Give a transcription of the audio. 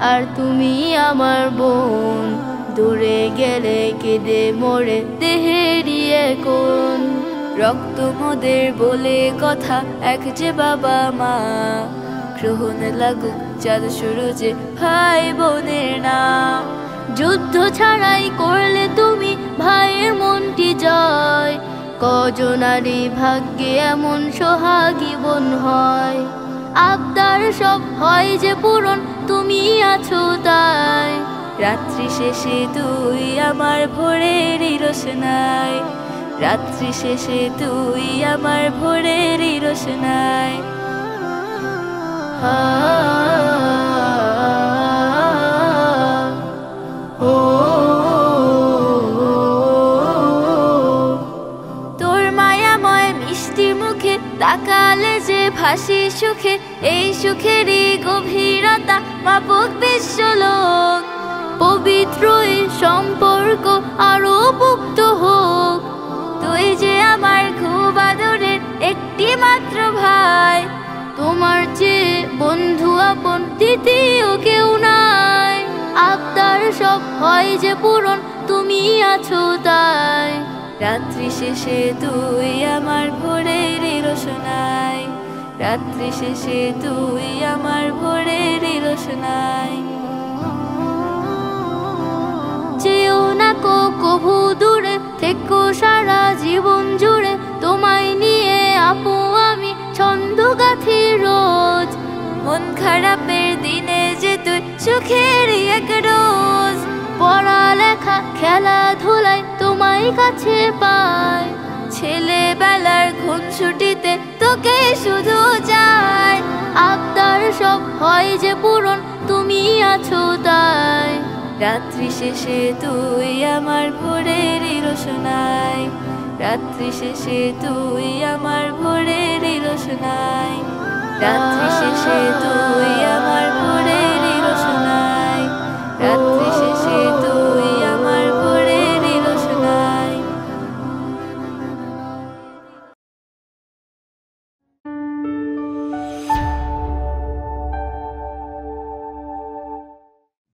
আর তুমি আমার বোন। দূরে গেলে কেঁদে মোরে দেহেরই কোন। রক্ত মোদের বলে কথা এক যে বাবা মা, গ্রহণ লাগুক চাঁদ সূরজে ভাই বোনের নাম। যুদ্ধ ছাড়াই করলে তুমি ভাইয়ের মনটি জয়, কজনারই ভাগ্যে এমন সোহাগী বোন হয়। আবদার সব হয় যে পূরণ, তুমি আছো তাই। রাত্রি শেষে তুই আমার ভোরেরই রোশনাই, রাত্রি শেষে তুই আমার ভোরেরই রোশনাই। তোর মায়াময় মিষ্টি মুখে তাকালে যে ভাসি সুখে, এই সুখেরই গভীরতা মাপক বিশ্বলোক। পবিত্র এই সম্পর্ক আরো পুক্ত হোক। তুই যে আমার খুব আদরের একটি মাত্র ভাই, তোমার চেয়ে বন্ধু আপন দ্বিতীয় কেউ নাই। আবদার সব হয় যে পূরণ, তুমি আছো তাই। রাত্রি শেষে তুই আমার ভোরেরই রোশনাই, রাত্রি শেষে তুই আমার ভোরেরই রোশনাই। যেও না কভু দূরে, থেকো সারা জীবন জুড়ে। তোমায় নিয়ে আপু আমি ছন্দ গাথি রোজ। মন খারাপের দিনে যে তুই সুখেরই এক রোজ। পড়ালেখা খেলাধুলায় তোমায় কাছে পাই, ছেলেবেলার খুনসুটিতে তোকে শুধু চাই। আবদার সব হয় যে পূরণ, তুমি আছো তাই। রাত্রি শেষে তুই আমার ভোরেরই রোশনাই, রাত্রি শেষে তুই আমার ভোরেরই রোশনাই। রাত্রি শেষে তুই আমার ভোরেরই রোশনাই, রাত্রি শেষে